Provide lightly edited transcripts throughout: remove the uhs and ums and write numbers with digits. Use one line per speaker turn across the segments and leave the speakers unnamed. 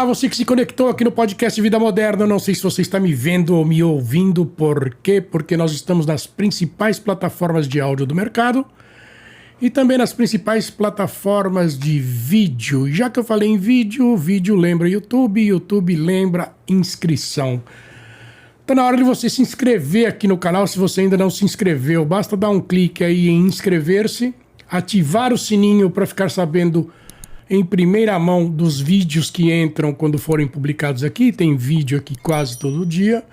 Olá, você que se conectou aqui no podcast Vida Moderna. Eu não sei se você está me vendo ou me ouvindo. Por quê? Porque nós estamos nas principais plataformas de áudio do mercado e também nas principais plataformas de vídeo. E já que eu falei em vídeo, vídeo lembra YouTube, YouTube lembra inscrição. Está na hora de você se inscrever aqui no canal se você ainda não se inscreveu. Basta dar um clique aí em inscrever-se, ativar o sininho para ficar sabendo em primeira mão dos vídeos que entram quando forem publicados aqui. Tem vídeo aqui quase todo dia.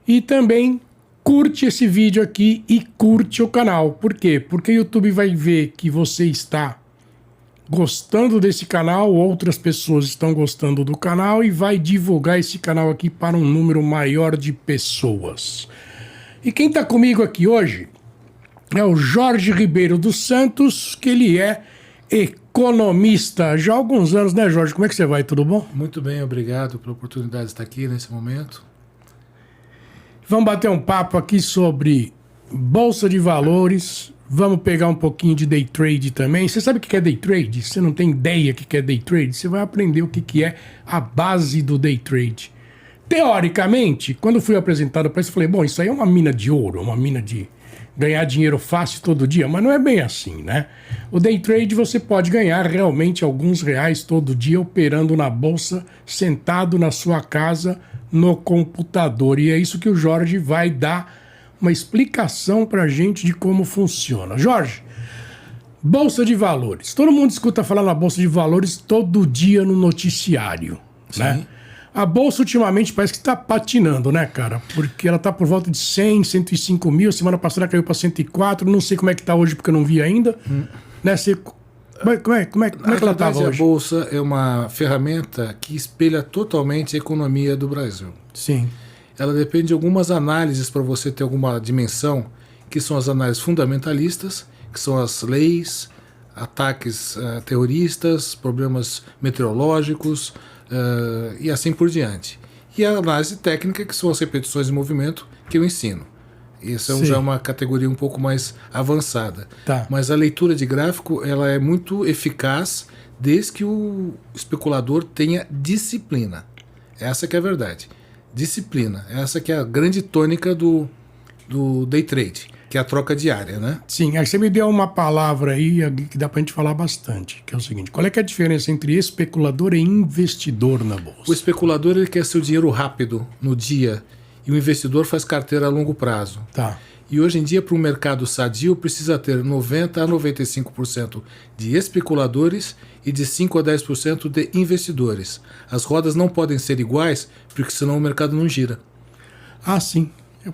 E também curte esse vídeo aqui e curte o canal. Por quê? Porque o YouTube vai ver que você está gostando desse canal, outras pessoas estão gostando do canal e vai divulgar esse canal aqui para um número maior de pessoas. E quem está comigo aqui hoje é o Jorge Ribeiro dos Santos, que ele é economista já há alguns anos, né, Jorge? Como é que você vai? Tudo bom?
Muito bem, obrigado pela oportunidade de estar aqui nesse momento.
Vamos bater um papo aqui sobre Bolsa de Valores, vamos pegar um pouquinho de Day Trade também. Você sabe o que é Day Trade? Você não tem ideia o que é Day Trade? Você vai aprender o que é a base do Day Trade. Teoricamente, quando fui apresentado para isso, eu falei, bom, isso aí é uma mina de ouro, uma mina de ganhar dinheiro fácil todo dia, mas não é bem assim, né? O Day Trade você pode ganhar realmente alguns reais todo dia operando na bolsa, sentado na sua casa, no computador. E é isso que o Jorge vai dar uma explicação pra gente de como funciona. Jorge, Bolsa de Valores. Todo mundo escuta falar na Bolsa de Valores todo dia no noticiário, né? A Bolsa ultimamente parece que está patinando, né, cara? Porque ela está por volta de 100, 105 mil. Semana passada caiu para 104. Não sei como é que está hoje porque eu não vi ainda. Né? Como é que ela estava hoje?
A Bolsa é uma ferramenta que espelha totalmente a economia do Brasil.
Sim.
Ela depende de algumas análises para você ter alguma dimensão, que são as análises fundamentalistas, que são as leis, ataques terroristas, problemas meteorológicos, e assim por diante. E a análise técnica, que são as repetições de movimento que eu ensino. Isso já é uma categoria um pouco mais avançada.
Tá.
Mas a leitura de gráfico ela é muito eficaz desde que o especulador tenha disciplina. Essa que é a verdade. Disciplina. Essa que é a grande tônica do day trade, que é a troca diária, né?
Sim, aí você me deu uma palavra aí que dá pra gente falar bastante, que é o seguinte: qual é que é a diferença entre especulador e investidor na bolsa?
O especulador ele quer seu dinheiro rápido no dia e o investidor faz carteira a longo prazo.
Tá.
E hoje em dia, para um mercado sadio, precisa ter 90% a 95% de especuladores e de 5% a 10% de investidores. As rodas não podem ser iguais, porque senão o mercado não gira.
Ah, sim.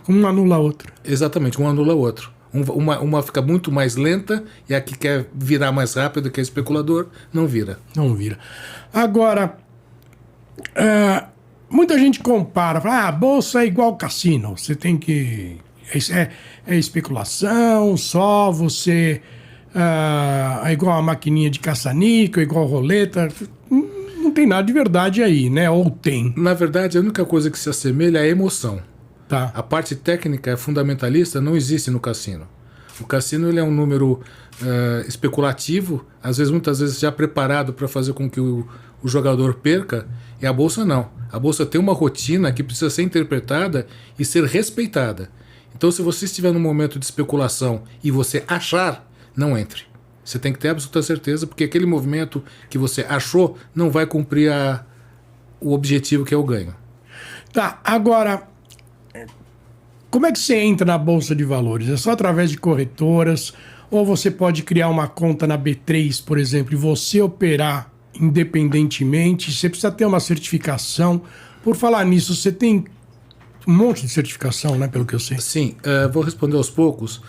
Um anula a outra.
Exatamente, um anula o outro. Uma fica muito mais lenta e a que quer virar mais rápido, que é especulador, não vira.
Não vira. Agora, muita gente compara, fala, a bolsa é igual cassino. Você tem que... É especulação, só você... é igual a maquininha de caça-níquel, igual roleta. Não tem nada de verdade aí, né? Ou tem?
Na verdade, a única coisa que se assemelha é a emoção.
Tá.
A parte técnica fundamentalista não existe no cassino. O cassino ele é um número especulativo, muitas vezes já preparado para fazer com que o jogador perca, e a bolsa não. A bolsa tem uma rotina que precisa ser interpretada e ser respeitada. Então, se você estiver num momento de especulação e você achar, não entre. Você tem que ter absoluta certeza, porque aquele movimento que você achou não vai cumprir o objetivo que é o ganho.
Tá, agora... Como é que você entra na Bolsa de Valores? É só através de corretoras? Ou você pode criar uma conta na B3, por exemplo, e você operar independentemente? Você precisa ter uma certificação. Por falar nisso, você tem um monte de certificação, né, pelo que eu sei?
Sim, vou responder aos poucos.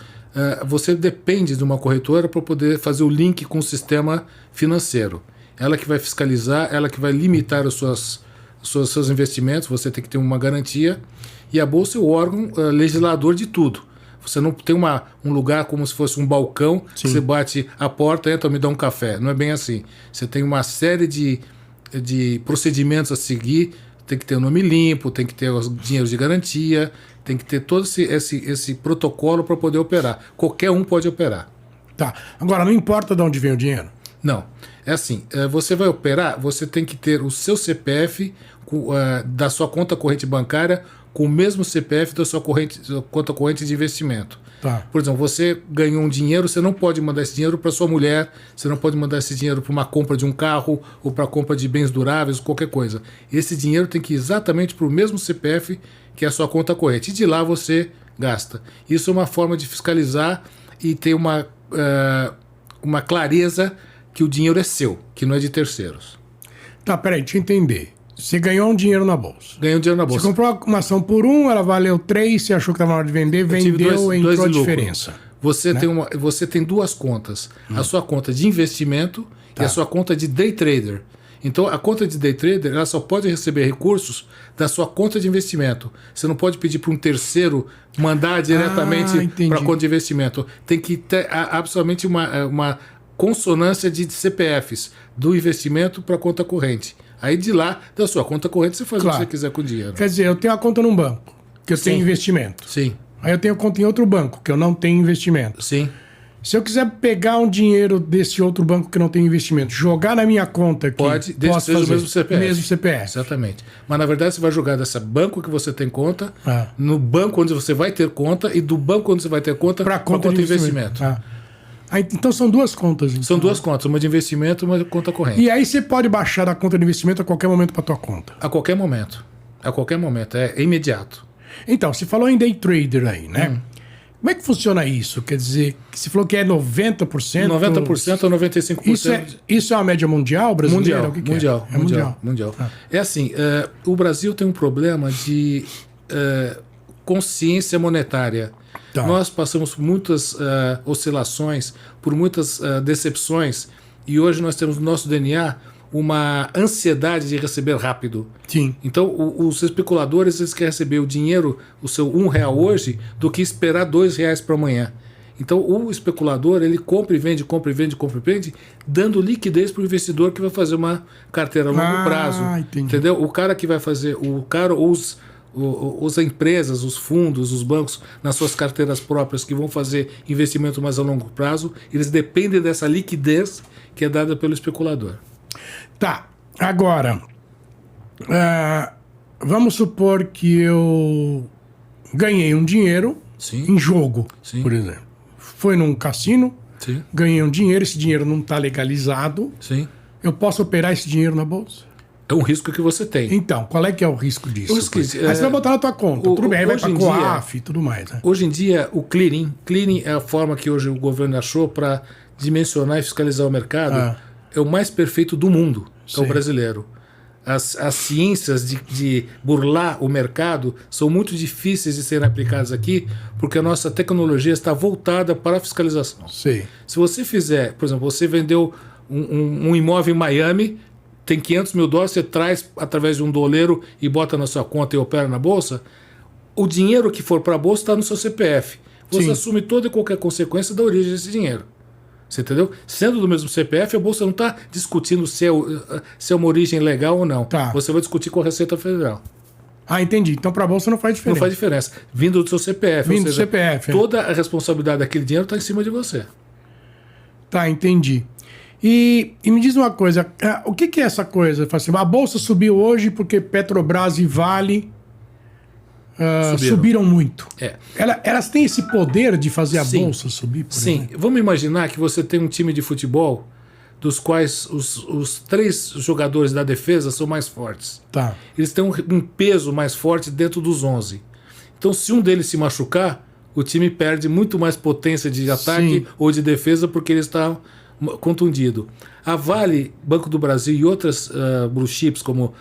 Você depende de uma corretora para poder fazer o link com o sistema financeiro. Ela que vai fiscalizar, ela que vai limitar os seus investimentos, você tem que ter uma garantia. E a Bolsa é o órgão legislador de tudo. Você não tem um lugar como se fosse um balcão, que você bate a porta, entra, me dá um café. Não é bem assim. Você tem uma série de procedimentos a seguir, tem que ter o nome limpo, tem que ter os dinheiros de garantia, tem que ter todo esse protocolo para poder operar. Qualquer um pode operar.
Tá. Agora, não importa de onde vem o dinheiro?
Não. É assim, você vai operar, você tem que ter o seu CPF da sua conta corrente bancária com o mesmo CPF da sua conta corrente de investimento.
Tá.
Por exemplo, você ganhou um dinheiro, você não pode mandar esse dinheiro para sua mulher, você não pode mandar esse dinheiro para uma compra de um carro ou para compra de bens duráveis, qualquer coisa. Esse dinheiro tem que ir exatamente para o mesmo CPF que é a sua conta corrente. E de lá você gasta. Isso é uma forma de fiscalizar e ter uma clareza que o dinheiro é seu, que não é de terceiros.
Tá, peraí, deixa eu entender. Você ganhou um dinheiro na bolsa.
Ganhou dinheiro na bolsa.
Você comprou uma ação por 1, ela valeu 3, você achou que estava na hora de vender, vendeu, entrou a diferença.
Você, né? Você tem duas contas. A sua conta de investimento e a sua conta de day trader. Então, a conta de day trader ela só pode receber recursos da sua conta de investimento. Você não pode pedir para um terceiro mandar diretamente para a conta de investimento. Tem que ter absolutamente uma consonância de CPFs do investimento para a conta corrente. Aí de lá, da sua conta corrente, você faz o que você quiser com o dinheiro.
Quer dizer, eu tenho a conta num banco, que eu tenho investimento.
Sim.
Aí eu tenho conta em outro banco, que eu não tenho investimento.
Sim.
Se eu quiser pegar um dinheiro desse outro banco que não tem investimento, jogar na minha conta aqui,
pode, desde que seja o mesmo CPF.
Mesmo CPF.
Exatamente. Mas na verdade você vai jogar desse banco que você tem conta, no banco onde você vai ter conta e do banco onde você vai ter conta para conta de investimento.
Então são duas contas. Então.
São duas contas, uma de investimento e uma de conta corrente.
E aí você pode baixar a conta de investimento a qualquer momento para tua conta.
A qualquer momento. A qualquer momento. É imediato.
Então, você falou em day trader aí, né? Como é que funciona isso? Quer dizer, você falou que é 90%?
90% ou 95%.
Isso é uma média mundial, brasileira?
Mundial. É assim, o Brasil tem um problema de consciência monetária. Tá. Nós passamos por muitas oscilações, por muitas decepções, e hoje nós temos no nosso DNA uma ansiedade de receber rápido.
Sim.
Então, os especuladores eles querem receber o dinheiro, o seu R$1 hoje, do que esperar R$2 para amanhã. Então, o especulador, ele compra e vende, dando liquidez para o investidor que vai fazer uma carteira a longo prazo.
Entendi.
Entendeu? O cara que vai fazer, as empresas, os fundos, os bancos, nas suas carteiras próprias, que vão fazer investimento mais a longo prazo, eles dependem dessa liquidez que é dada pelo especulador.
Tá, agora, vamos supor que eu ganhei um dinheiro em jogo, por exemplo. Foi num cassino, ganhei um dinheiro, esse dinheiro não está legalizado.
Sim.
Eu posso operar esse dinheiro na bolsa?
É um risco que você tem.
Então, qual é que é o risco disso?
Aí
você vai botar na tua conta, tudo bem, aí vai para a COAF e tudo mais. Né?
Hoje em dia, o clearing é a forma que hoje o governo achou para dimensionar e fiscalizar o mercado. É o mais perfeito do mundo, é o brasileiro. As ciências de burlar o mercado são muito difíceis de serem aplicadas aqui, porque a nossa tecnologia está voltada para a fiscalização.
Sim.
Se você fizer, por exemplo, você vendeu um imóvel em Miami, tem $500 mil, você traz através de um doleiro e bota na sua conta e opera na bolsa, o dinheiro que for para a bolsa está no seu CPF. Você assume toda e qualquer consequência da origem desse dinheiro. Você entendeu? Sendo do mesmo CPF, a bolsa não está discutindo se é uma origem legal ou não.
Tá.
Você vai discutir com a Receita Federal.
Entendi. Então, para a bolsa não faz diferença.
Não faz diferença. Vindo do seu CPF.
Vindo do CPF.
Toda a responsabilidade daquele dinheiro está em cima de você.
Tá, entendi. E me diz uma coisa, o que é essa coisa? A bolsa subiu hoje porque Petrobras e Vale subiram muito. Elas têm esse poder de fazer a bolsa subir?
Sim. Vamos imaginar que você tem um time de futebol dos quais os 3 jogadores da defesa são mais fortes.
Tá.
Eles têm um peso mais forte dentro dos 11. Então, se um deles se machucar, o time perde muito mais potência de ataque ou de defesa porque ele está contundido. A Vale, Banco do Brasil e outras blue chips como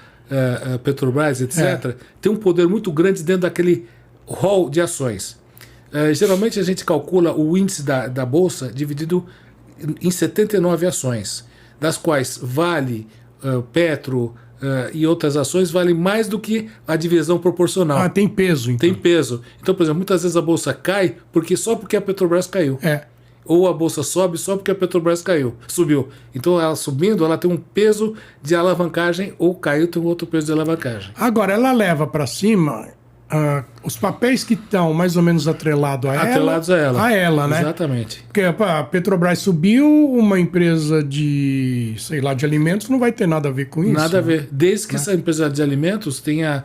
Petrobras, etc., tem um poder muito grande dentro daquele hall de ações. Geralmente a gente calcula o índice da Bolsa dividido em 79 ações, das quais Vale, Petro e outras ações valem mais do que a divisão proporcional.
Tem peso, então.
Tem peso. Então, por exemplo, muitas vezes a Bolsa cai só porque a Petrobras caiu. Ou a bolsa sobe só porque a Petrobras subiu. Então, ela subindo, ela tem um peso de alavancagem, ou caiu, tem um outro peso de alavancagem.
Agora, ela leva para cima os papéis que estão mais ou menos atrelados a
Atrelados a ela.
A ela, né?
Exatamente.
Porque a Petrobras subiu, uma empresa de, sei lá, de alimentos não vai ter nada a ver com isso.
Nada a ver. Desde que essa empresa de alimentos tenha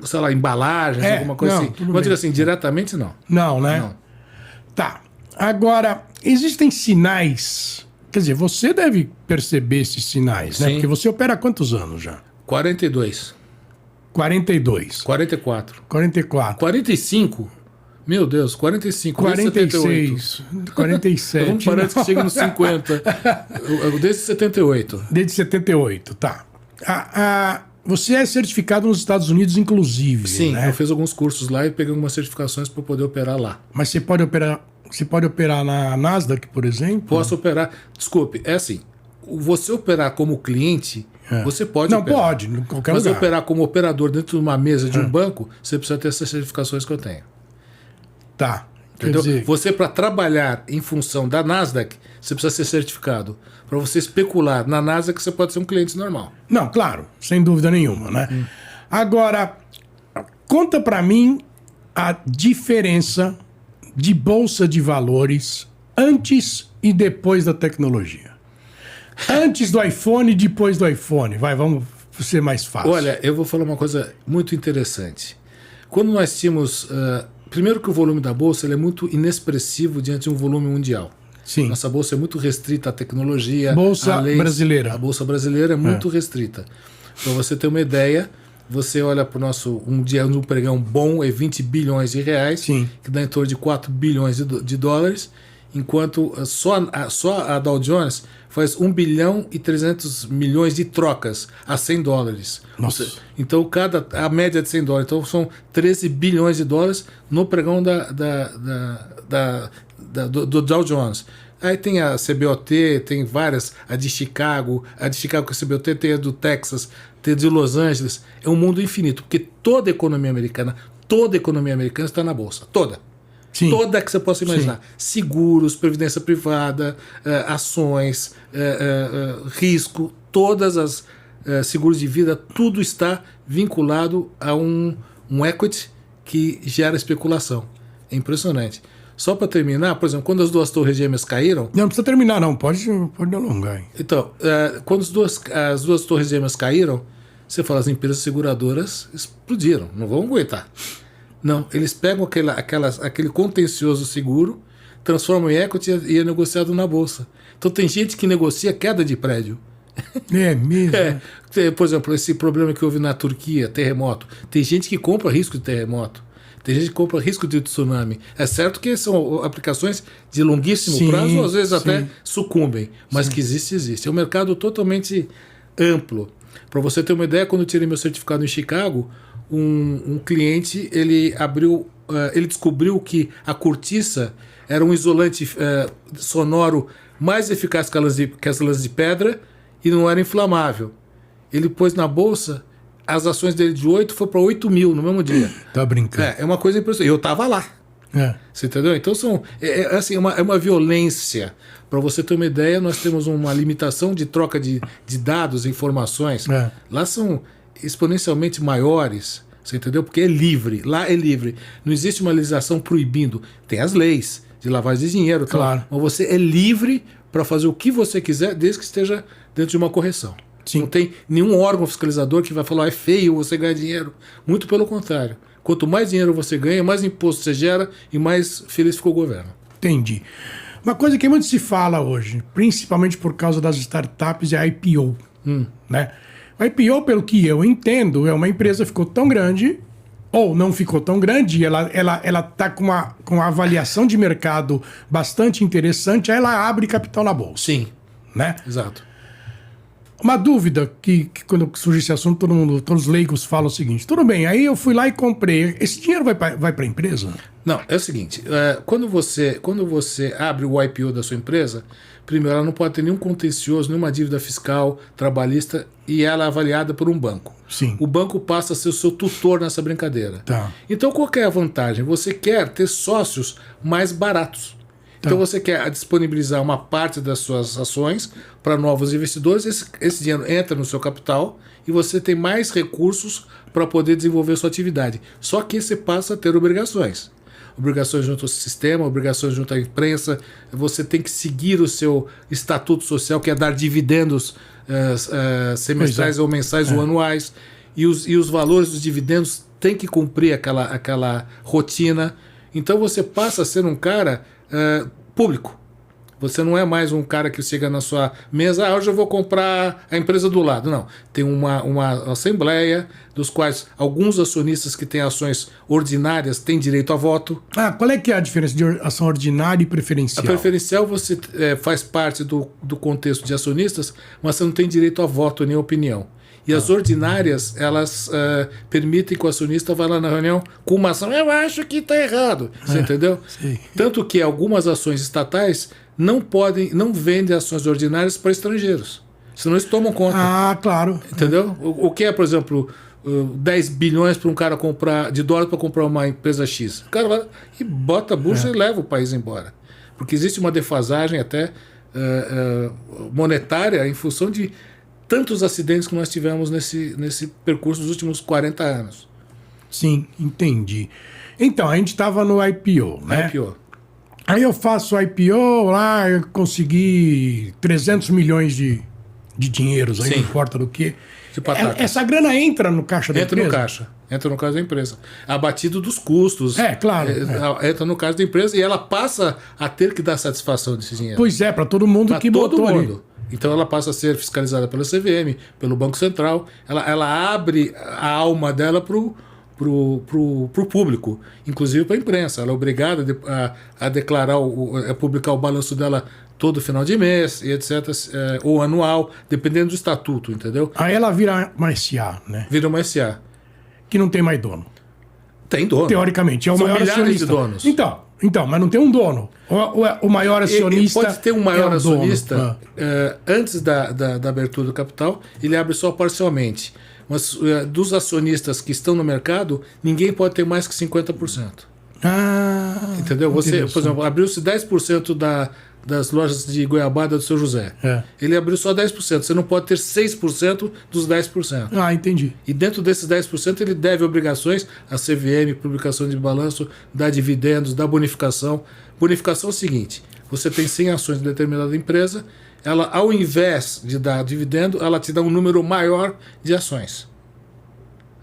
sei lá, embalagens, alguma coisa assim. Vamos dizer assim, diretamente não.
Não, né?
Não.
Tá. Agora, existem sinais. Quer dizer, você deve perceber esses sinais, né?
Sim.
Porque você opera há quantos anos já?
42.
42.
44.
44.
45? Meu Deus, 45. Desde
46. 47.
Vamos parar que chega nos 50. Desde 78.
Desde 78, tá. Você é certificado nos Estados Unidos, inclusive.
Sim,
né?
eu fiz alguns cursos lá e peguei algumas certificações para poder operar lá.
Mas você pode operar na Nasdaq, por exemplo?
Posso operar. Desculpe, é assim. Você operar como cliente, você pode
Não,
operar.
pode, em qualquer
Mas
lugar.
operar como operador dentro de uma mesa de um banco, você precisa ter essas certificações que eu tenho.
Tá. Quer
Entendeu?
dizer,
Você, para trabalhar em função da Nasdaq, você precisa ser certificado. Para você especular na Nasdaq, você pode ser um cliente normal.
não, claro, sem dúvida nenhuma, né? Agora, conta pra mim a diferença de bolsa de valores antes e depois da tecnologia. Antes do iPhone e depois do iPhone. Vamos ser mais fácil.
Olha, eu vou falar uma coisa muito interessante. Quando nós tínhamos... primeiro que o volume da bolsa ele é muito inexpressivo diante de um volume mundial.
Sim.
Nossa bolsa é muito restrita à tecnologia.
Bolsa
a leis.
brasileira.
A bolsa brasileira é muito restrita. Para você ter uma ideia, você olha para o nosso... Um dia no pregão bom é 20 bilhões de reais,
Sim.
que dá em torno de 4 bilhões de dólares, enquanto só a Dow Jones faz 1 bilhão e 300 milhões de trocas a 100 dólares.
Nossa.
Então, a média de 100 dólares. Então, são 13 bilhões de dólares no pregão do Dow Jones. Aí tem a CBOT, tem várias, a de Chicago com a CBOT, tem a do Texas, tem a de Los Angeles. É um mundo infinito, porque toda a economia americana está na bolsa. Toda.
Sim.
Toda que você possa imaginar.
Sim.
Seguros, previdência privada, ações, risco, todas as seguros de vida, tudo está vinculado a um equity que gera especulação. É impressionante. Só para terminar, por exemplo, quando as duas torres gêmeas caíram...
Não precisa terminar, não. Pode alongar aí.
Então, quando as duas torres gêmeas caíram, você fala, as empresas seguradoras explodiram, não vão aguentar. Não, eles pegam aquele contencioso seguro, transformam em equity e é negociado na bolsa. Então tem gente que negocia queda de prédio.
É mesmo?
Por exemplo, esse problema que houve na Turquia, terremoto. Tem gente que compra risco de terremoto. Tem gente que compra risco de tsunami. É certo que são aplicações de longuíssimo prazo, ou às vezes até sucumbem. Mas que existe. É um mercado totalmente amplo. Para você ter uma ideia, quando eu tirei meu certificado em Chicago, um cliente ele descobriu que a cortiça era um isolante sonoro mais eficaz que as lãs de pedra e não era inflamável. Ele pôs na bolsa, as ações dele de 8 foi para 8 mil no mesmo dia.
Tá brincando.
É uma coisa impressionante. Eu estava lá. Você entendeu? Então é uma violência. Para você ter uma ideia, nós temos uma limitação de troca de dados, informações. Lá são exponencialmente maiores, você entendeu? Porque é livre, lá é livre. Não existe uma legislação proibindo. Tem as leis de lavagem de dinheiro,
claro.
Mas você é livre para fazer o que você quiser, desde que esteja dentro de uma correção.
Sim.
Não tem nenhum órgão fiscalizador que vai falar, é feio você ganhar dinheiro. Muito pelo contrário. Quanto mais dinheiro você ganha, mais imposto você gera e mais feliz fica o governo.
Entendi. Uma coisa que muito se fala hoje, principalmente por causa das startups, é a IPO. Né? A IPO, pelo que eu entendo, é uma empresa que ficou tão grande, ou não ficou tão grande, ela está com uma avaliação de mercado bastante interessante, aí ela abre capital na bolsa.
Sim,
né?
Exato.
Uma dúvida que quando surge esse assunto, todos os leigos falam o seguinte: tudo bem, aí eu fui lá e comprei. Esse dinheiro vai para a empresa?
Não, é o seguinte, quando você abre o IPO da sua empresa, primeiro ela não pode ter nenhum contencioso, nenhuma dívida fiscal, trabalhista, e ela é avaliada por um banco.
Sim.
O banco passa a ser o seu tutor nessa brincadeira.
Tá.
Então qual que é a vantagem? Você quer ter sócios mais baratos. Então você quer disponibilizar uma parte das suas ações para novos investidores, esse dinheiro entra no seu capital e você tem mais recursos para poder desenvolver sua atividade. Só que você passa a ter obrigações. Obrigações junto ao sistema, obrigações junto à imprensa, você tem que seguir o seu estatuto social, que é dar dividendos semestrais ou mensais ou anuais, e os valores dos dividendos têm que cumprir aquela rotina. Então você passa a ser um cara público. Você não é mais um cara que chega na sua mesa, hoje eu vou comprar a empresa do lado. Não. Tem uma assembleia, dos quais alguns acionistas que têm ações ordinárias têm direito a voto.
Qual é que é a diferença de ação ordinária e preferencial?
A preferencial você faz parte do contexto de acionistas, mas você não tem direito a voto nem opinião. E as ordinárias, elas permitem que o acionista vá lá na reunião com uma ação, eu acho que está errado. Você entendeu?
Sim.
Tanto que algumas ações estatais não vendem ações ordinárias para estrangeiros. Senão eles tomam conta.
Claro.
Entendeu? O que é, por exemplo, 10 bilhões para um cara comprar de dólar para comprar uma empresa X. O cara vai e bota a bucha e leva o país embora. Porque existe uma defasagem até monetária em função de tantos acidentes que nós tivemos nesse percurso dos últimos 40 anos.
Sim, entendi. Então, a gente estava no IPO, né?
IPO.
Aí eu faço IPO lá, eu consegui 300 milhões de dinheiros, aí não importa do que. Essa grana entra no caixa da empresa?
Entra no caixa da empresa. Abatido dos custos.
Claro.
Entra no caixa da empresa e ela passa a ter que dar satisfação desse dinheiro.
Pois é, para todo mundo que botou ali.
Então ela passa a ser fiscalizada pela CVM, pelo Banco Central. Ela abre a alma dela pro público, inclusive para a imprensa. Ela é obrigada a declarar, a publicar o balanço dela todo final de mês, e etc., ou anual, dependendo do estatuto, entendeu?
Aí ela vira uma SA, né?
Vira uma SA.
Que não tem mais dono.
Tem dono.
Teoricamente, é o maior acionista.
De donos.
Então, mas não tem um dono. O maior acionista.
Pode ter um maior acionista antes da abertura do capital, ele abre só parcialmente. Mas dos acionistas que estão no mercado, ninguém pode ter mais que 50%. Entendeu? Você, por exemplo, abriu-se 10% das lojas de goiabada do Seu José. Ele abriu só 10%. Você não pode ter 6% dos 10%.
Entendi.
E dentro desses 10% ele deve obrigações à CVM, publicação de balanço, dar dividendos, dar bonificação. Bonificação é o seguinte: você tem 100 ações de determinada empresa, ela, ao invés de dar dividendo, ela te dá um número maior de ações.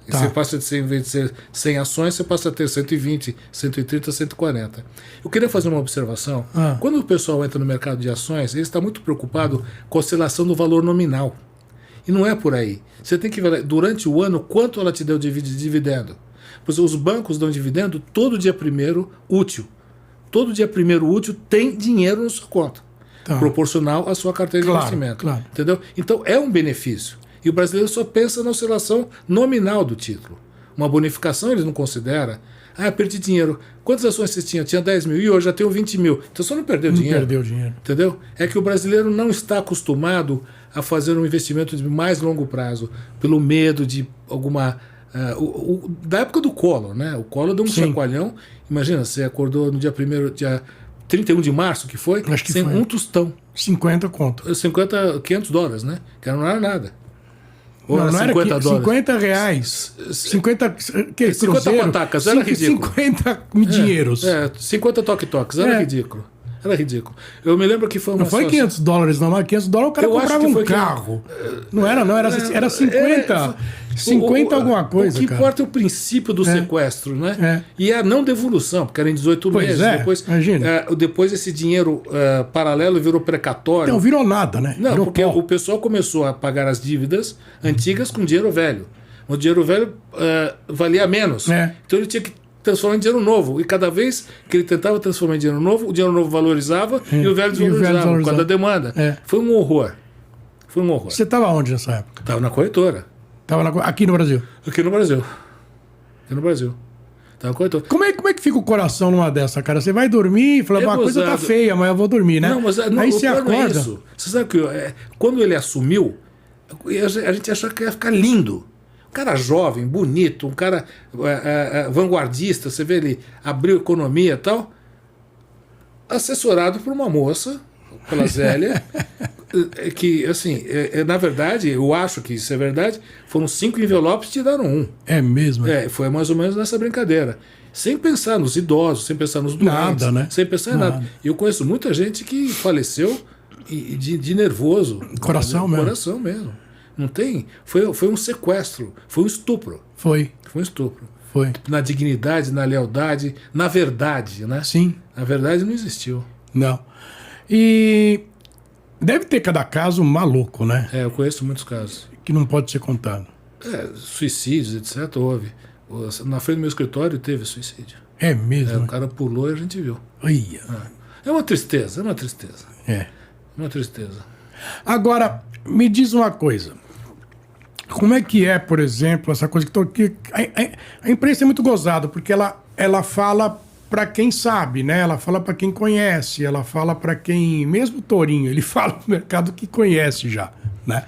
E você passa de ser, em vez de ser 100 ações, você passa a ter 120, 130, 140. Eu queria fazer uma observação. Quando o pessoal entra no mercado de ações, ele está muito preocupado com a oscilação do valor nominal. E não é por aí. Você tem que ver, durante o ano, quanto ela te deu de dividendo. Pois os bancos dão dividendo todo dia 1º útil. Todo dia 1º útil tem dinheiro na sua conta. Proporcional à sua carteira de investimento.
Claro.
Entendeu? Então é um benefício. E o brasileiro só pensa na oscilação nominal do título. Uma bonificação ele não considera. Perdi dinheiro. Quantas ações você tinha? Tinha 10 mil e hoje já tenho 20 mil. Então você não perdeu dinheiro.
Não perdeu dinheiro.
Entendeu? É que o brasileiro não está acostumado a fazer um investimento de mais longo prazo, pelo medo de alguma... da época do Collor, né? O Collor deu um chacoalhão. Imagina, você acordou no dia 31 de março, que foi?
Acho que
sem
foi.
um tostão.
50 conto.
500 dólares, né? Que não era nada.
Não era 50 dólares. 50 reais. 50
patacas, era ridículo.
50 dinheiros.
50 toque-toques, era ridículo. Era ridículo. Eu me lembro que foi uma...
Não foi 500 dólares, não. 500 dólares o cara comprava um carro. Não era, não. Era 50. 50 alguma coisa,
o que importa é o princípio do sequestro, né? E a não devolução, porque era em 18 meses. Depois,
imagina.
Depois esse dinheiro paralelo virou precatório.
Não virou nada, né?
Não,
virou
porque o pessoal começou a pagar as dívidas antigas com dinheiro velho. O dinheiro velho valia menos. Então ele tinha que transformar em dinheiro novo. E cada vez que ele tentava transformar em dinheiro novo valorizava e o velho desvalorizava por causa da demanda. Foi um horror. Foi um horror.
Você estava onde nessa época?
Estava na corretora.
Aqui no Brasil?
Aqui no Brasil. Tava na corretora.
Como é que fica o coração numa dessa, cara? Você vai dormir e fala, a coisa tá feia, mas eu vou dormir, né?
Não, mas
aí você acorda.
Você sabe que quando ele assumiu, a gente achava que ia ficar lindo. Um cara jovem, bonito, um cara vanguardista, você vê, ele abriu economia e tal, assessorado por uma moça, pela Zélia, É que, assim, na verdade, eu acho que isso é verdade, foram 5 envelopes e te deram um.
É mesmo?
Foi mais ou menos nessa brincadeira. Sem pensar nos idosos, sem pensar nos doentes,
Nada, né?
sem pensar em nada. Eu conheço muita gente que faleceu de nervoso.
Coração mesmo.
Coração mesmo. Não tem. Foi um sequestro, foi um estupro.
Foi.
Foi um estupro.
Foi.
Na dignidade, na lealdade, na verdade, né?
Sim.
A verdade não existiu.
Não. E deve ter cada caso maluco, né?
Eu conheço muitos casos.
Que não pode ser contado.
Suicídios, etc. Houve. Na frente do meu escritório teve suicídio.
É mesmo?
O cara pulou e a gente viu.
Ia.
É uma tristeza, é uma tristeza.
É.
Uma tristeza.
Agora, me diz uma coisa. Como é que é, por exemplo, essa coisa que a imprensa é muito gozada, porque ela fala para quem sabe, né? Ela fala para quem conhece, ela fala para quem, mesmo o Torinho, ele fala pro mercado que conhece já, né?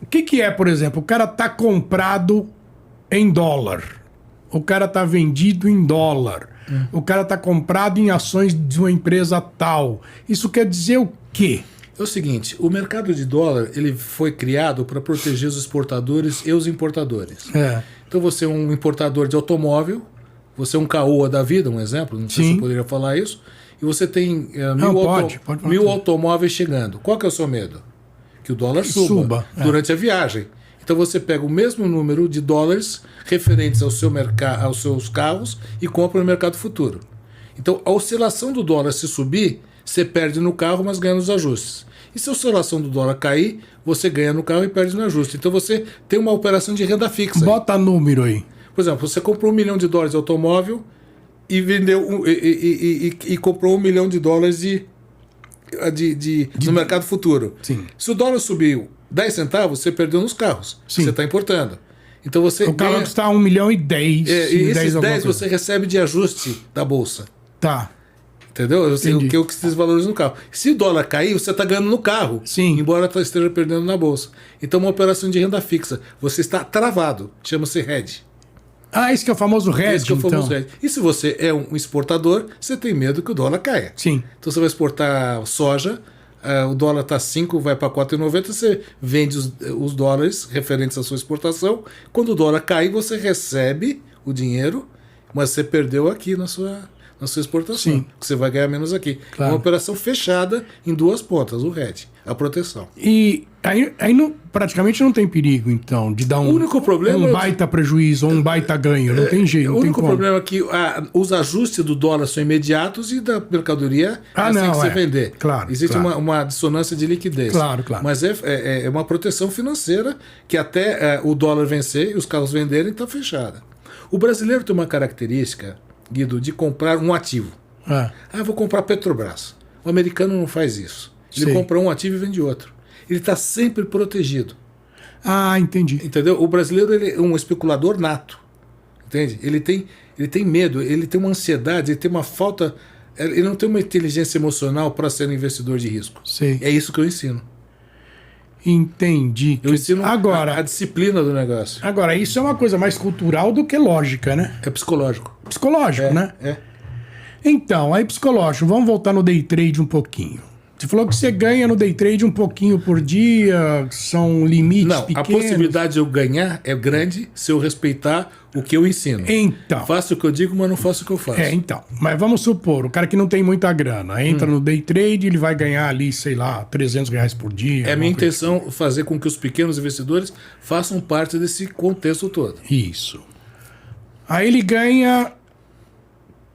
O que é, por exemplo, o cara tá comprado em dólar, o cara tá vendido em dólar, o cara tá comprado em ações de uma empresa tal. Isso quer dizer o quê?
É o seguinte, o mercado de dólar ele foi criado para proteger os exportadores e os importadores. Então você é um importador de automóvel, você é um caoa da vida, um exemplo, não sei se eu poderia falar isso, e você tem mil automóveis chegando. Qual que é o seu medo? Que o dólar suba durante a viagem. Então você pega o mesmo número de dólares referentes aos seus carros e compra no mercado futuro. Então a oscilação do dólar se subir, você perde no carro, mas ganha nos ajustes. E se a oscilação do dólar cair, você ganha no carro e perde no ajuste. Então você tem uma operação de renda fixa.
Bota número aí.
Por exemplo, você comprou $1 milhão de automóvel e vendeu e comprou $1 milhão no mercado futuro.
Sim.
Se o dólar subiu 10 centavos, você perdeu nos carros. Sim. Você está importando. Então você
o carro está $1,10 milhão.
E esses 10 você recebe de ajuste da bolsa.
Tá.
Entendeu? O que se desvaloriza no carro. Se o dólar cair, você está ganhando no carro.
Sim.
Embora esteja perdendo na bolsa. Então, uma operação de renda fixa. Você está travado. Chama-se hedge.
Esse que é o famoso hedge, então.
Hedge. E se você é um exportador, você tem medo que o dólar caia.
Sim.
Então, você vai exportar soja, o dólar está 5, vai para 4,90, você vende os dólares referentes à sua exportação. Quando o dólar cair, você recebe o dinheiro, mas você perdeu aqui na sua exportação.
Sim.
Você vai ganhar menos aqui.
Claro.
Uma operação fechada em duas pontas, o hedge, a proteção.
E aí praticamente não tem perigo, então, de dar
o único problema
baita prejuízo ou um baita ganho. Não tem jeito.
O único problema é que os ajustes do dólar são imediatos e da mercadoria tem que você vender.
Claro,
existe uma dissonância de liquidez.
Claro.
Mas é uma proteção financeira que até o dólar vencer e os carros venderem está fechada. O brasileiro tem uma característica, Guido, de comprar um ativo. Vou comprar Petrobras. O americano não faz isso. Ele compra um ativo e vende outro. Ele está sempre protegido.
Entendi.
Entendeu? O brasileiro ele é um especulador nato. Entende? Ele tem medo, ele tem uma ansiedade, ele tem uma falta. Ele não tem uma inteligência emocional para ser um investidor de risco.
Sei.
É isso que eu ensino.
Entendi.
Eu ensino
agora,
a disciplina do negócio.
Agora, isso é uma coisa mais cultural do que lógica, né?
É psicológico.
Psicológico, né?
É.
Então, aí psicológico, vamos voltar no day trade um pouquinho. Você falou que você ganha no day trade um pouquinho por dia, são limites pequenos.
A possibilidade de eu ganhar é grande se eu respeitar o que eu ensino.
Então.
Faço o que eu digo, mas não faço o que eu faço.
Então. Mas vamos supor, o cara que não tem muita grana, entra no day trade, ele vai ganhar ali, sei lá, R$300 por dia.
É minha intenção fazer com que os pequenos investidores façam parte desse contexto todo.
Isso. Aí ele ganha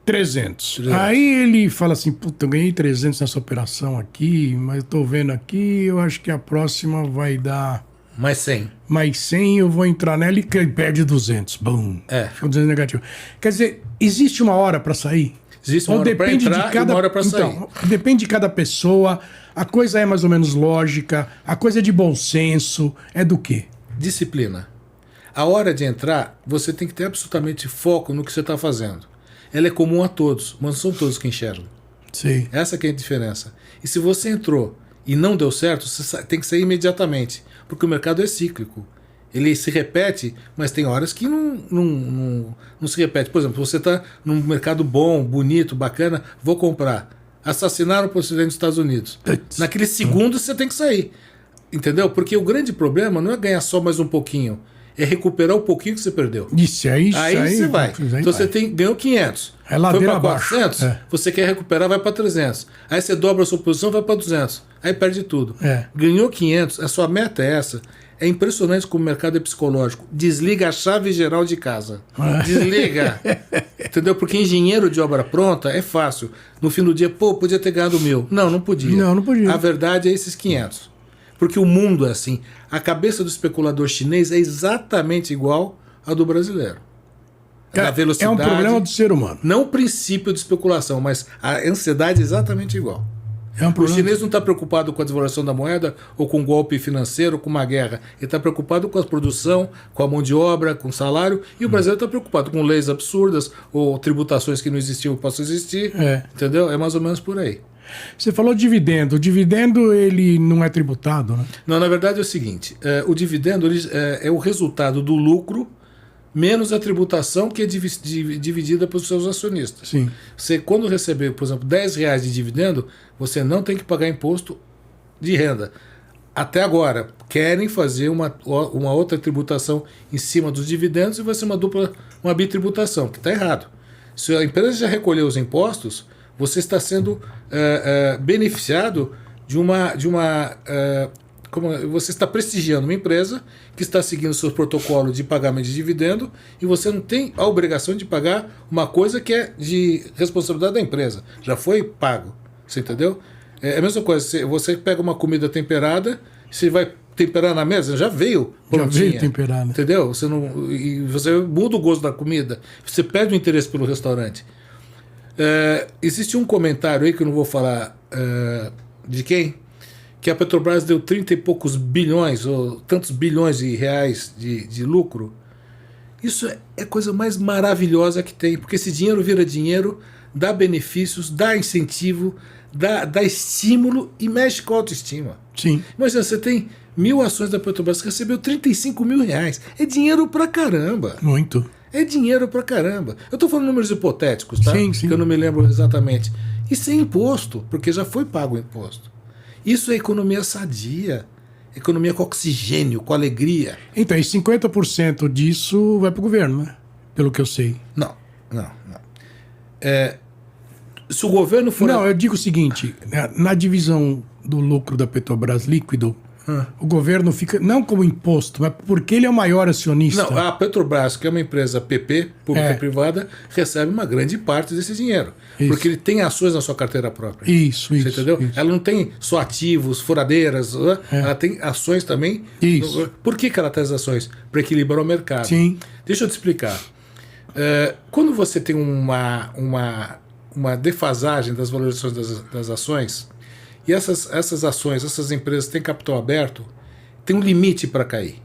300. Aí ele fala assim, puta, eu ganhei 300 nessa operação aqui, mas eu tô vendo aqui, eu acho que a próxima vai dar...
Mais 100.
Mais 100, eu vou entrar nela e perde 200. Bum. Fica 200 negativo. Quer dizer, existe uma hora para sair?
Existe uma hora para entrar e uma hora para sair.
Então, depende de cada pessoa, a coisa é mais ou menos lógica, a coisa é de bom senso, é do quê?
Disciplina. A hora de entrar, você tem que ter absolutamente foco no que você está fazendo. Ela é comum a todos, mas não são todos que enxergam.
Sim.
Essa que é a diferença. E se você entrou e não deu certo, você tem que sair imediatamente, porque o mercado é cíclico. Ele se repete, mas tem horas que não se repete. Por exemplo, você está num mercado bom, bonito, bacana, vou comprar. Assassinaram o presidente dos Estados Unidos. Naquele segundo você tem que sair. Entendeu? Porque o grande problema não é ganhar só mais um pouquinho. É recuperar o pouquinho que você perdeu.
Isso aí
você vai. Então você ganhou 500.
É ladeira
foi para
abaixo.
400, você quer recuperar, vai para 300. Aí você dobra a sua posição, vai para 200. Aí perde tudo. Ganhou 500, a sua meta é essa. É impressionante como o mercado é psicológico. Desliga a chave geral de casa. Desliga. Entendeu? Porque engenheiro de obra pronta é fácil. No fim do dia, podia ter ganhado 1.000. Não podia.
Não podia.
A verdade é esses 500. Porque o mundo é assim. A cabeça do especulador chinês é exatamente igual à do brasileiro. A velocidade,
é um problema do ser humano.
Não o princípio de especulação, mas a ansiedade é exatamente igual. O chinês não está preocupado com a desvalorização da moeda ou com um golpe financeiro, ou com uma guerra. Ele está preocupado com a produção, com a mão de obra, com o salário. E o brasileiro está preocupado com leis absurdas ou tributações que não existiam ou possam existir. Entendeu? É mais ou menos por aí.
Você falou dividendo. O dividendo, ele não é tributado, né?
Não, na verdade é o seguinte. O dividendo é o resultado do lucro menos a tributação que é dividida pelos seus acionistas.
Sim.
Você, quando receber, por exemplo, R$10 de dividendo, você não tem que pagar imposto de renda. Até agora, querem fazer uma outra tributação em cima dos dividendos e vai ser uma bitributação, que está errado. Se a empresa já recolheu os impostos, você está sendo beneficiado você está prestigiando uma empresa que está seguindo seus protocolos de pagamento de dividendo e você não tem a obrigação de pagar uma coisa que é de responsabilidade da empresa. Já foi pago. Você entendeu? É a mesma coisa. Você pega uma comida temperada, você vai temperar na mesa, já veio prontinha.
Já veio temperada.
Entendeu? Você muda o gosto da comida. Você perde o interesse pelo restaurante. Existe um comentário aí que eu não vou falar de quem, que a Petrobras deu 30 e poucos bilhões, ou tantos bilhões de reais de lucro. Isso é a coisa mais maravilhosa que tem, porque esse dinheiro vira dinheiro, dá benefícios, dá incentivo, dá estímulo e mexe com a autoestima.
Sim.
Imagina, você tem 1.000 ações da Petrobras, você recebeu 35 mil reais. É dinheiro pra caramba.
Muito.
É dinheiro pra caramba. Eu tô falando números hipotéticos, tá?
Sim.
Que eu não me lembro exatamente. E sem imposto, porque já foi pago o imposto. Isso é economia sadia. Economia com oxigênio, com alegria.
Então, e 50% disso vai pro governo, né? Pelo que eu sei.
Não. Se o governo for...
Não, eu digo o seguinte, na divisão do lucro da Petrobras líquido, o governo fica, não como imposto, mas porque ele é o maior acionista.
Não, a Petrobras, que é uma empresa PP, pública e privada, recebe uma grande parte desse dinheiro. Isso. Porque ele tem ações na sua carteira própria.
Isso.
Você entendeu? Isso. Ela não tem só ativos, furadeiras, ela tem ações também.
Isso.
Por que ela tem as ações? Para equilibrar o mercado.
Sim.
Deixa eu te explicar. Quando você tem uma defasagem das valorizações das ações, e essas ações, essas empresas têm capital aberto, tem um limite para cair.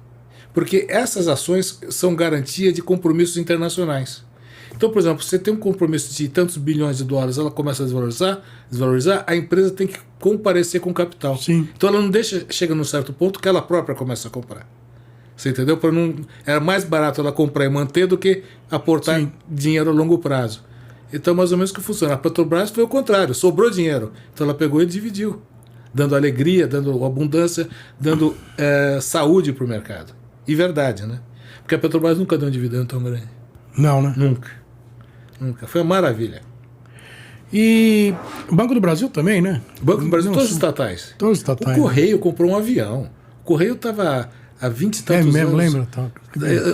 Porque essas ações são garantia de compromissos internacionais. Então, por exemplo, você tem um compromisso de tantos bilhões de dólares, ela começa a desvalorizar, a empresa tem que comparecer com capital.
Sim.
Então ela não chega num certo ponto que ela própria começa a comprar. Você entendeu? Era mais barato ela comprar e manter do que aportar dinheiro a longo prazo. Então, mais ou menos que funciona. A Petrobras foi o contrário, sobrou dinheiro. Então, ela pegou e dividiu, dando alegria, dando abundância, dando saúde para o mercado. E verdade, né? Porque a Petrobras nunca deu um dividendo tão grande.
Não, né?
Nunca. Foi uma maravilha.
E o Banco do Brasil também, né?
O Banco do Brasil, todos os estatais.
Todos os estatais.
O Correio comprou um avião. O Correio estava há 20 e tantos anos.
Lembra?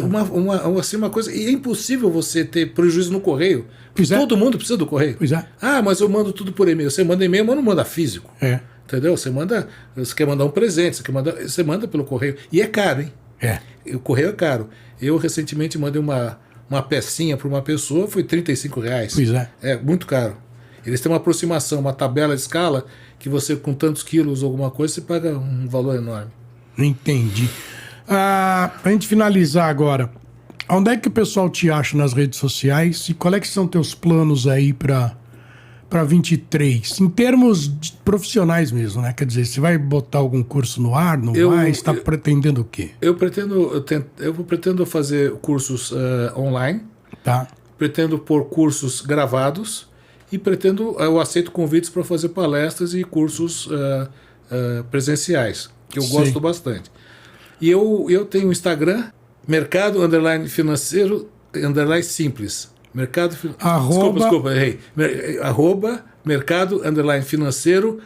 Uma coisa. E é impossível você ter prejuízo no Correio. Todo mundo precisa do Correio.
Pois é.
Ah, mas eu mando tudo por e-mail. Você manda e-mail, mas não manda físico. Entendeu? Você quer mandar um presente, você manda pelo Correio. E é caro, hein? O Correio é caro. Eu recentemente mandei uma pecinha para uma pessoa, foi R$35.
Pois é.
É muito caro. Eles têm uma aproximação, uma tabela de escala, que você, com tantos quilos ou alguma coisa, você paga um valor enorme.
Entendi. Pra gente finalizar agora, onde é que o pessoal te acha nas redes sociais e qual é que são teus planos aí para 23? Em termos profissionais mesmo, né? Quer dizer, você vai botar algum curso no ar, não vai? Você está pretendendo o quê?
Eu pretendo fazer cursos online.
Tá.
Pretendo pôr cursos gravados e eu aceito convites para fazer palestras e cursos presenciais, que eu gosto bastante. E eu tenho o Instagram, mercado_financeiro _simples. Desculpa, errei. Mercado_financeiro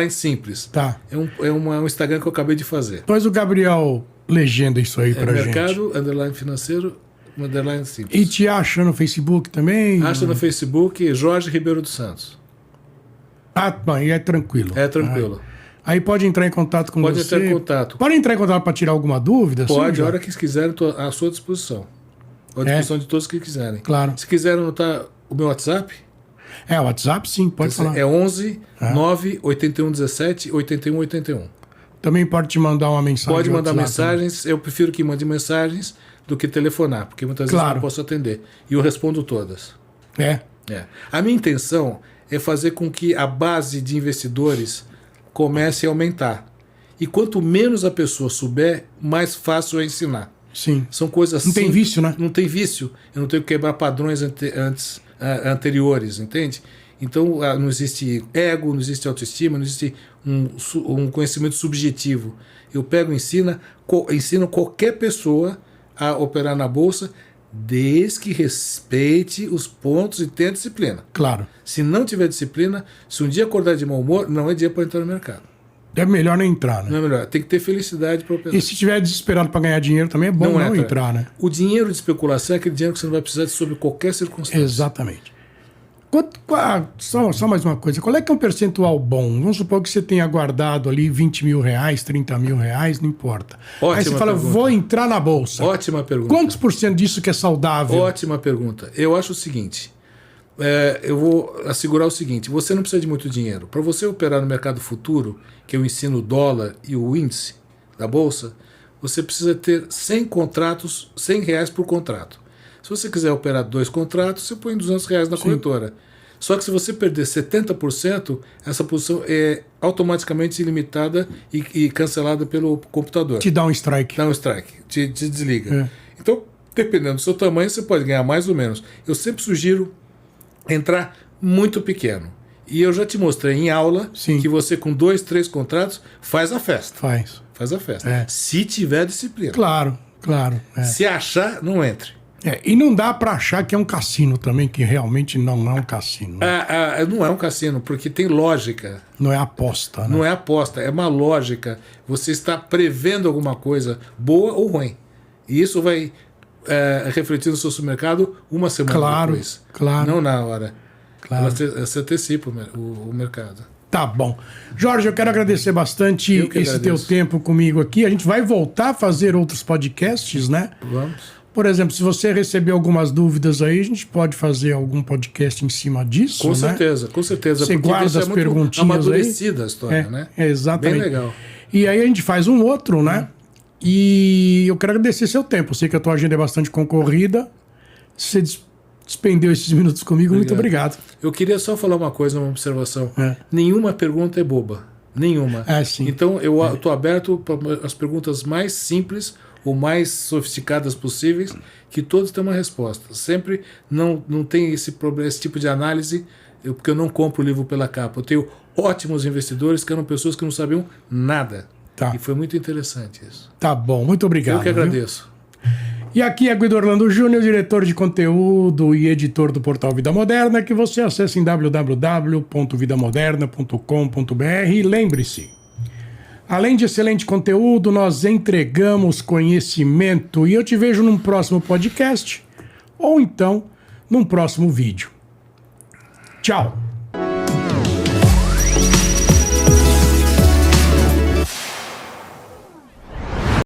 _simples.
Tá.
É um Instagram que eu acabei de fazer.
Depois o Gabriel legenda isso aí pra gente.
Mercado_financeiro _simples.
E te acha no Facebook também?
Acha no Facebook Jorge Ribeiro dos Santos.
Ah, bom, e é tranquilo.
É tranquilo.
Aí pode entrar em contato com você.
Pode entrar em contato.
Pode entrar em contato para tirar alguma dúvida?
Pode,
sim,
a hora que quiserem, estou à sua disposição. À disposição de todos que quiserem.
Claro.
Se quiserem anotar o meu WhatsApp...
o WhatsApp sim, pode falar.
É 11 9 81 17 81 81.
Também pode te mandar uma mensagem.
Pode mandar mensagens. Também. Eu prefiro que mande mensagens do que telefonar, porque muitas vezes eu não posso atender. E eu respondo todas. A minha intenção é fazer com que a base de investidores comece a aumentar. E quanto menos a pessoa souber, mais fácil é ensinar.
Sim.
São coisas
Não tem vício, né?
Não tem vício. Eu não tenho que quebrar padrões anteriores, entende? Então não existe ego, não existe autoestima, não existe um conhecimento subjetivo. Eu pego e ensino qualquer pessoa a operar na bolsa, desde que respeite os pontos e tenha disciplina.
Claro.
Se não tiver disciplina, se um dia acordar de mau humor, não é dia para entrar no mercado.
É melhor não entrar, né?
Não é melhor. Tem que ter felicidade para operar.
E se estiver desesperado para ganhar dinheiro, também é bom não entrar, né?
O dinheiro de especulação é aquele dinheiro que você não vai precisar sob qualquer circunstância.
Exatamente. Só mais uma coisa. Qual é que é um percentual bom? Vamos supor que você tenha guardado ali 20 mil reais, 30 mil reais, não importa. Aí você fala, vou entrar na bolsa.
Ótima pergunta.
Quantos por cento disso que é saudável?
Ótima pergunta. Eu acho o seguinte, eu vou assegurar o seguinte, você não precisa de muito dinheiro. Para você operar no mercado futuro, que eu ensino o dólar e o índice da bolsa, você precisa ter 100 contratos, R$100 por contrato. Se você quiser operar 2 contratos, você põe R$200 na corretora. Só que se você perder 70%, essa posição é automaticamente ilimitada e cancelada pelo computador.
Te dá um strike.
Dá um strike, te desliga. Então, dependendo do seu tamanho, você pode ganhar mais ou menos. Eu sempre sugiro entrar muito pequeno. E eu já te mostrei em aula que você com 2, 3 contratos faz a festa. Faz a festa. Se tiver disciplina.
Claro.
Se achar, não entre.
E não dá para achar que é um cassino também, que realmente não é um cassino.
Não é um cassino, porque tem lógica.
Não é aposta, né?
Não é aposta, é uma lógica. Você está prevendo alguma coisa boa ou ruim. E isso vai refletir no seu supermercado uma semana depois.
Claro.
Não na hora.
Claro.
Você antecipa o mercado.
Tá bom. Jorge, eu quero agradecer bastante esse teu tempo comigo aqui. A gente vai voltar a fazer outros podcasts, né?
Vamos.
Por exemplo, se você receber algumas dúvidas aí, a gente pode fazer algum podcast em cima disso,
com certeza.
Você guarda as perguntinhas
amadurecida a história, né?
Exatamente.
Bem legal.
E aí a gente faz um outro, né? E eu quero agradecer seu tempo. Eu sei que a tua agenda é bastante concorrida. Você despendeu esses minutos comigo. Muito obrigado.
Eu queria só falar uma coisa, uma observação. Nenhuma pergunta é boba. Nenhuma.
Sim.
Então eu estou aberto para as perguntas mais simples ou mais sofisticadas possíveis, que todos têm uma resposta. Sempre não tem esse tipo de análise, porque eu não compro o livro pela capa. Eu tenho ótimos investidores que eram pessoas que não sabiam nada. E foi muito interessante isso.
Tá bom, muito obrigado.
Eu que agradeço.
E aqui é Guido Orlando Júnior, diretor de conteúdo e editor do portal Vida Moderna, que você acessa em www.vidamoderna.com.br. E lembre-se, além de excelente conteúdo, nós entregamos conhecimento. E eu te vejo num próximo podcast ou então num próximo vídeo. Tchau!